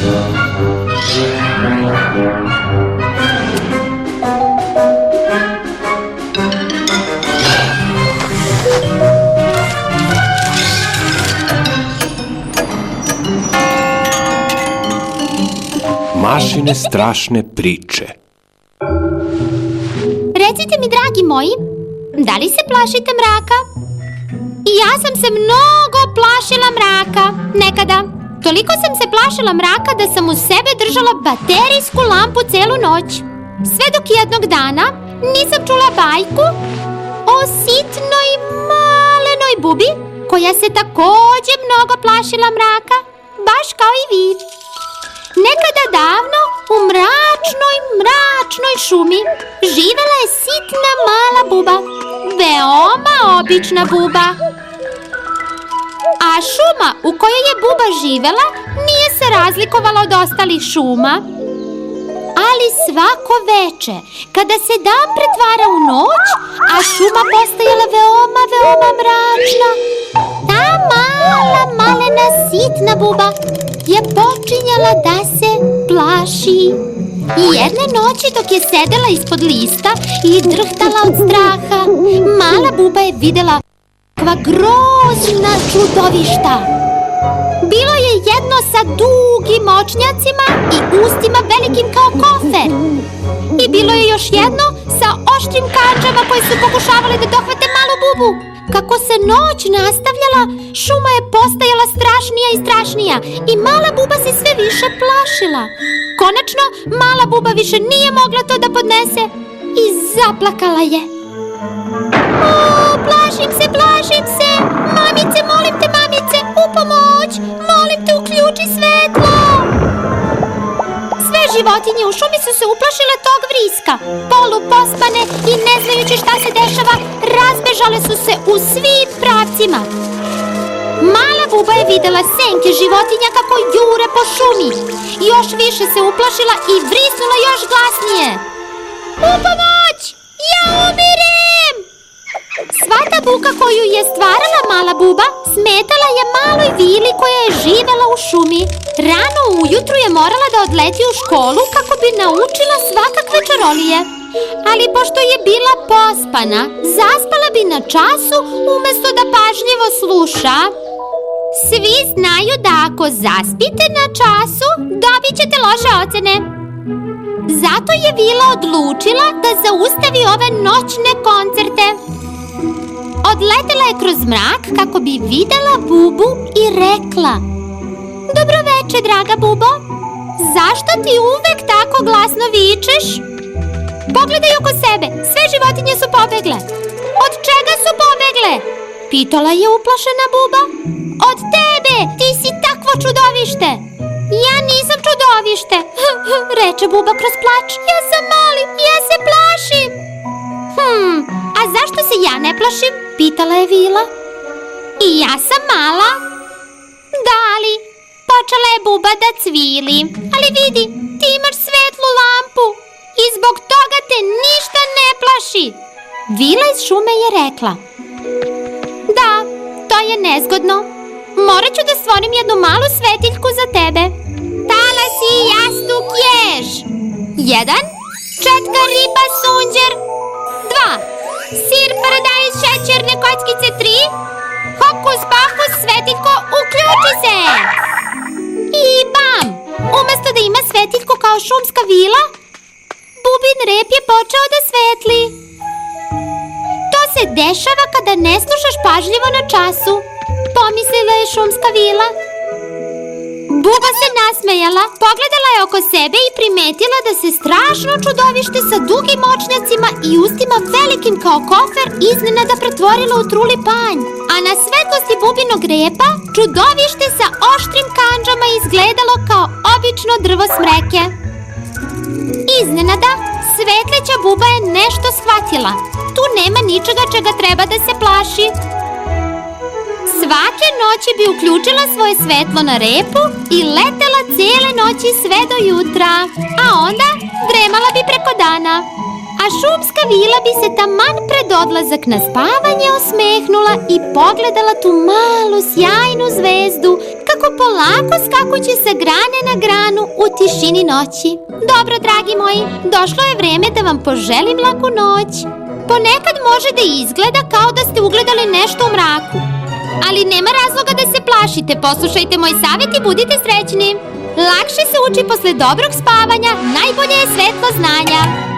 Mašine strašne priče. Recite mi, dragi moji, da li se plašite mraka? I ja sam se mnogo plašila mraka. Nekada. Toliko sam se plašila mraka da sam uz sebe držala baterijsku lampu celu noć. Sve dok jednog dana nisam čula bajku o sitnoj malenoj bubi koja se takođe mnogo plašila mraka, baš kao i vi. Nekada davno u mračnoj šumi živela je sitna mala buba, veoma obična buba. A šuma u kojoj je buba živela nije se razlikovala od ostalih šuma. Ali svako veče, kada se dan pretvara u noć, a šuma postajala veoma mračna, ta malena sitna buba je počinjala da se plaši. I jedne noći dok je sedela ispod lista i drhtala od straha, mala buba je videla kakva grozna čudovišta. Bilo je jedno sa dugim očnjacima i ustima velikim kao kofer. I bilo je još jedno sa oštrim kandžama koje su pokušavale da dohvate malu bubu. Kako se noć nastavljala, šuma je postajala strašnija i strašnija i mala buba se sve više plašila. Konačno, mala buba više nije mogla to da podnese i zaplakala je. O, plašim se! Mamice, molim te, mamice, u pomoć! Molim te, uključi svetlo! Sve životinje u šumi su se uplašile tog vriska. Polupospane i ne znajući šta se dešava, razbežale su se u svim pravcima. Mala buba je videla senke životinja kako jure po šumi. Još više se uplašila i vrisnula još glasnije. U pomoć! Ja umirem! Sva ta buka koju je stvarala mala buba smetala je maloj vili koja je živela u šumi. Rano ujutru je morala da odleti u školu kako bi naučila svakakve čarolije. Ali pošto je bila pospana, zaspala bi na času umesto da pažljivo sluša. Svi znaju da ako zaspite na času, dobit ćete loše ocene. Zato je Vila odlučila da zaustavi ove noćne koncerte. Odletela je kroz mrak kako bi videla bubu i rekla: Dobro veče, draga bubo. Zašto ti uvek tako glasno vičeš? Pogledaj oko sebe, sve životinje su pobegle. Od čega su pobegle? Pitala je uplašena buba. Od tebe, ti si takvo čudovište. Ja nisam čudovište, reče buba kroz plač. Ja sam mali, ja se plašim. A zašto se ja ne plašim? Pitala je Vila. I ja sam mala. Da, ali počela je buba da cvili. Ali vidi, ti imaš svetlu lampu i zbog toga te ništa ne plaši. Vila iz šume je rekla: Da, to je nezgodno. Morat ću da stvorim jednu malu svetiljku za tebe. Talas i jastuk jež. 1. Četka riba sunđer. 2. Sir paradajz šećerne kockice. 3. Hokus pokus svetiljko, uključi se. I bam! Umesto da ima svetiljku kao šumska vila, bubin rep je počeo da svetli. To se dešava kada ne slušaš pažljivo na času, pomislila je šumska vila. Buba se nasmejala, pogledala je oko sebe i primetila da se strašno čudovište sa dugim očnjacima i ustima velikim kao kofer iznenada pretvorilo u truli panj. A na svetlosti bubinog repa čudovište sa oštrim kandžama izgledalo kao obično drvo smreke. Iznenada, svetleća buba je nešto shvatila. Tu nema ničega čega treba da se plaši. Svake noći bi uključila svoje svetlo na repu i letela cijele noći sve do jutra, a onda dremala bi preko dana. A šumska vila bi se taman pred odlazak na spavanje osmehnula i pogledala tu malu sjajnu zvezdu kako tako polako skakući sa grane na granu u tišini noći. Dobro, dragi moji, došlo je vreme da vam poželim laku noć. Ponekad može da izgleda kao da ste ugledali nešto u mraku, ali nema razloga da se plašite. Poslušajte moj savjet i budite srećni. Lakše se uči posle dobrog spavanja, najbolje je svetlo znanja.